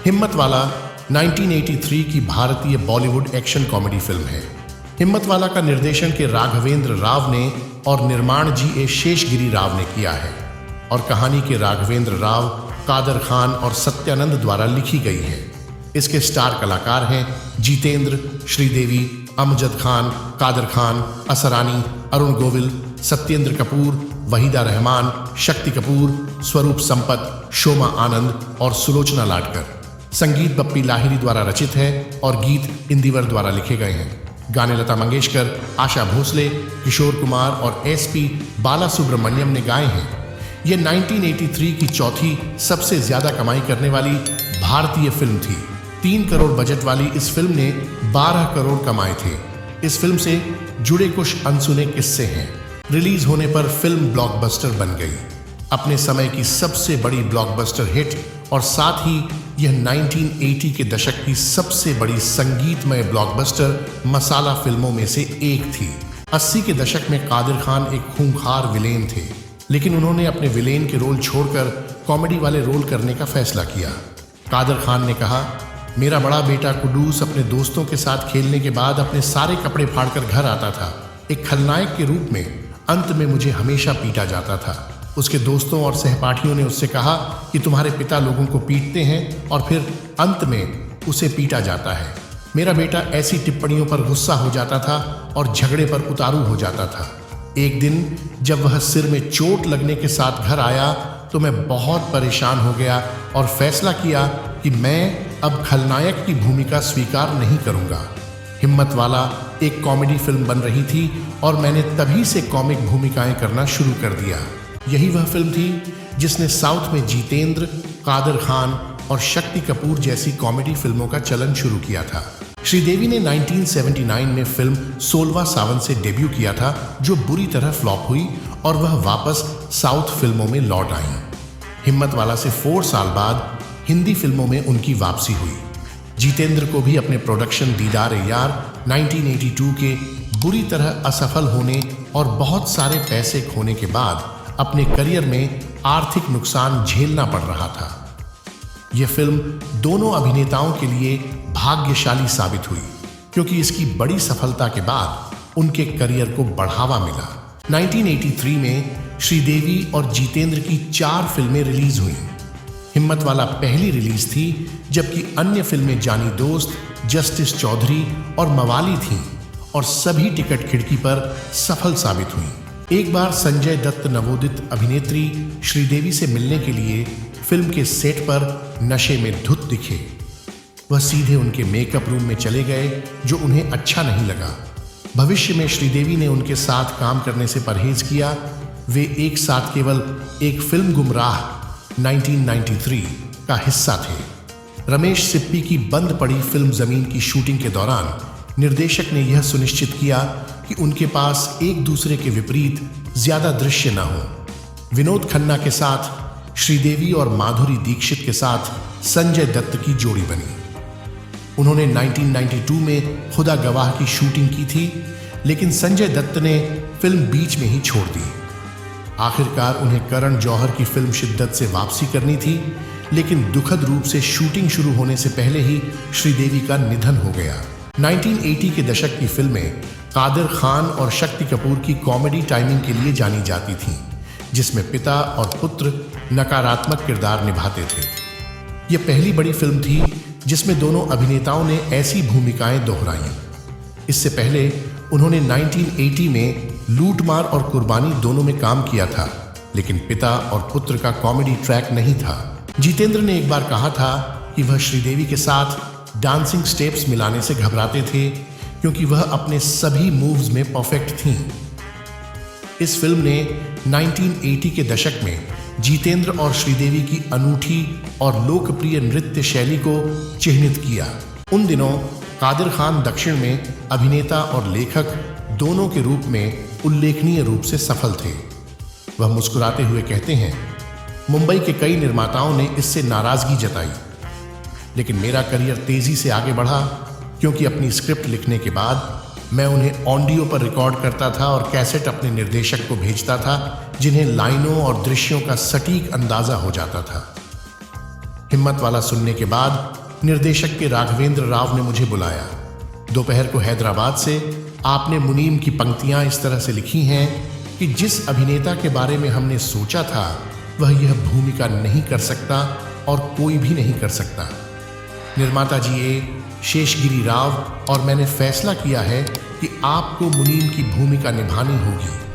हिम्मतवाला 1983 की भारतीय Bollywood action comedy film है। हिम्मतवाला का निर्देशन के राघवेंद्र राव ने और निर्माण जी ए शेषगिरी राव ने किया है और कहानी के राघवेंद्र राव, कादर खान और सत्यानंद द्वारा लिखी गई है। इसके स्टार कलाकार हैं जितेंद्र, श्रीदेवी, अमजद खान, कादर खान, असरानी, अरुण गोविल, सत्येंद्र कपूर, वहीदा रहमान, शक्ति कपूर, स्वरूप संपत, शोमा आनंद और सुलोचना लाडकर। संगीत बप्पी लाहिरी द्वारा रचित है और गीत इंदिवर द्वारा लिखे गए हैं। गाने लता मंगेशकर, आशा भोसले, किशोर कुमार और एसपी बालासुब्रमण्यम ने गाए हैं। यह 1983 की चौथी सबसे ज्यादा कमाई करने वाली भारतीय फिल्म थी। 3 करोड़ बजट वाली इस फिल्म ने 12 करोड़ कमाए थे। इस फिल्म से जुड़े कुछ अनसुने किस्से हैं। रिलीज होने पर फिल्म ब्लॉकबस्टर बन गई, अपने समय की सबसे बड़ी ब्लॉकबस्टर हिट, और साथ ही यह 1980 के दशक की सबसे बड़ी संगीतमय ब्लॉकबस्टर मसाला फिल्मों में से एक थी। 80 के दशक में कादिर खान एक खूंखार विलेन थे, लेकिन उन्होंने अपने विलेन के रोल छोड़कर कॉमेडी वाले रोल करने का फैसला किया। कादिर खान ने कहा, मेरा बड़ा बेटा कुडूस अपने दोस्तों के साथ खेलने के बाद अपने सारे कपड़े फाड़कर घर आता था। एक खलनायक के रूप में अंत में मुझे हमेशा पीटा जाता था। उसके दोस्तों और सहपाठियों ने उससे कहा कि तुम्हारे पिता लोगों को पीटते हैं और फिर अंत में उसे पीटा जाता है। मेरा बेटा ऐसी टिप्पणियों पर गुस्सा हो जाता था और झगड़े पर उतारू हो जाता था। एक दिन जब वह सिर में चोट लगने के साथ घर आया तो मैं बहुत परेशान हो गया और फैसला किया कि मैं अब खलनायक की भूमिका स्वीकार नहीं करूंगा। हिम्मतवाला एक कॉमेडी फिल्म बन रही थी और मैंने तभी से कॉमिक भूमिकाएं करना शुरू कर दिया। यही वह फिल्म थी जिसने साउथ में जितेंद्र, कादर खान और शक्ति कपूर जैसी कॉमेडी फिल्मों का चलन शुरू किया था। श्रीदेवी ने 1979 में फिल्म 16वां सावन से डेब्यू किया था, जो बुरी तरह फ्लॉप हुई और वह वापस साउथ फिल्मों में लौट आई। हिम्मतवाला से 4 साल बाद हिंदी फिल्मों में उनकी वापसी हुई। जितेंद्र को भी अपने प्रोडक्शन दीदार ए यार 1982 के बुरी तरह असफल होने और बहुत सारे पैसे खोने के बाद अपने करियर में आर्थिक नुकसान झेलना पड़ रहा था। यह फिल्म दोनों अभिनेताओं के लिए भाग्यशाली साबित हुई, क्योंकि इसकी बड़ी सफलता के बाद उनके करियर को बढ़ावा मिला। 1983 में श्रीदेवी और जितेंद्र की 4 फिल्में रिलीज हुई। हिम्मतवाला पहली रिलीज थी, जबकि अन्य फिल्में जानी दोस्त, जस्टिस चौधरी और मवाली थीं और सभी टिकट खिड़की पर सफल साबित हुई। एक बार संजय दत्त नवोदित अभिनेत्री श्रीदेवी से मिलने के लिए फिल्म के सेट पर नशे में धुत दिखे। वह सीधे उनके मेकअप रूम में चले गए, जो उन्हें अच्छा नहीं लगा। भविष्य में श्रीदेवी ने उनके साथ काम करने से परहेज किया। वे एक साथ केवल एक फिल्म गुमराह 1993 का हिस्सा थे। रमेश सिप्पी की बंद पड़ी फिल्म जमीन की शूटिंग के दौरान निर्देशक ने यह सुनिश्चित किया कि उनके पास एक दूसरे के विपरीत ज्यादा दृश्य न हो। विनोद खन्ना के साथ श्रीदेवी और माधुरी दीक्षित के साथ संजय दत्त की जोड़ी बनी। उन्होंने 1992 में खुदा गवाह की शूटिंग की थी, लेकिन संजय दत्त ने फिल्म बीच में ही छोड़ दी। आखिरकार उन्हें करण जौहर की फिल्म शिद्दत से वापसी करनी थी, लेकिन दुखद रूप से शूटिंग शुरू होने से पहले ही श्रीदेवी का निधन हो गया। 1980 के दशक की फिल्में कादिर खान और शक्ति कपूर की कॉमेडी टाइमिंग के लिए जानी जाती थीं, जिसमें पिता और पुत्र नकारात्मक किरदार निभाते थे। यह पहली बड़ी फिल्म थी जिसमें दोनों अभिनेताओं ने ऐसी भूमिकाएं दोहराई। इससे पहले उन्होंने 1980 में लूटमार और कुर्बानी दोनों में काम किया था, लेकिन पिता और पुत्र का कॉमेडी ट्रैक नहीं था। जितेंद्र ने एक बार कहा था कि वह श्रीदेवी के साथ डांसिंग स्टेप्स मिलाने से घबराते थे, क्योंकि वह अपने सभी मूव्स में परफेक्ट थीं। इस फिल्म ने 1980 के दशक में जितेंद्र और श्रीदेवी की अनूठी और लोकप्रिय नृत्य शैली को चिह्नित किया। उन दिनों कादिर खान दक्षिण में अभिनेता और लेखक दोनों के रूप में उल्लेखनीय रूप से सफल थे। वह मुस्कुराते हुए कहते हैं, मुंबई के कई निर्माताओं ने इससे नाराजगी जताई, लेकिन मेरा करियर तेजी से आगे बढ़ा, क्योंकि अपनी स्क्रिप्ट लिखने के बाद मैं उन्हें ऑडियो पर रिकॉर्ड करता था और कैसेट अपने निर्देशक को भेजता था, जिन्हें लाइनों और दृश्यों का सटीक अंदाजा हो जाता था। हिम्मत वाला सुनने के बाद निर्देशक के राघवेंद्र राव ने मुझे बुलाया। दोपहर को हैदराबाद से आपने मुनीम की पंक्तियां इस तरह से लिखी हैं कि जिस अभिनेता के बारे में हमने सोचा था वह यह भूमिका नहीं कर सकता और कोई भी नहीं कर सकता। निर्माता जी ए शेषगिरी राव और मैंने फैसला किया है कि आपको मुनीम की भूमिका निभानी होगी।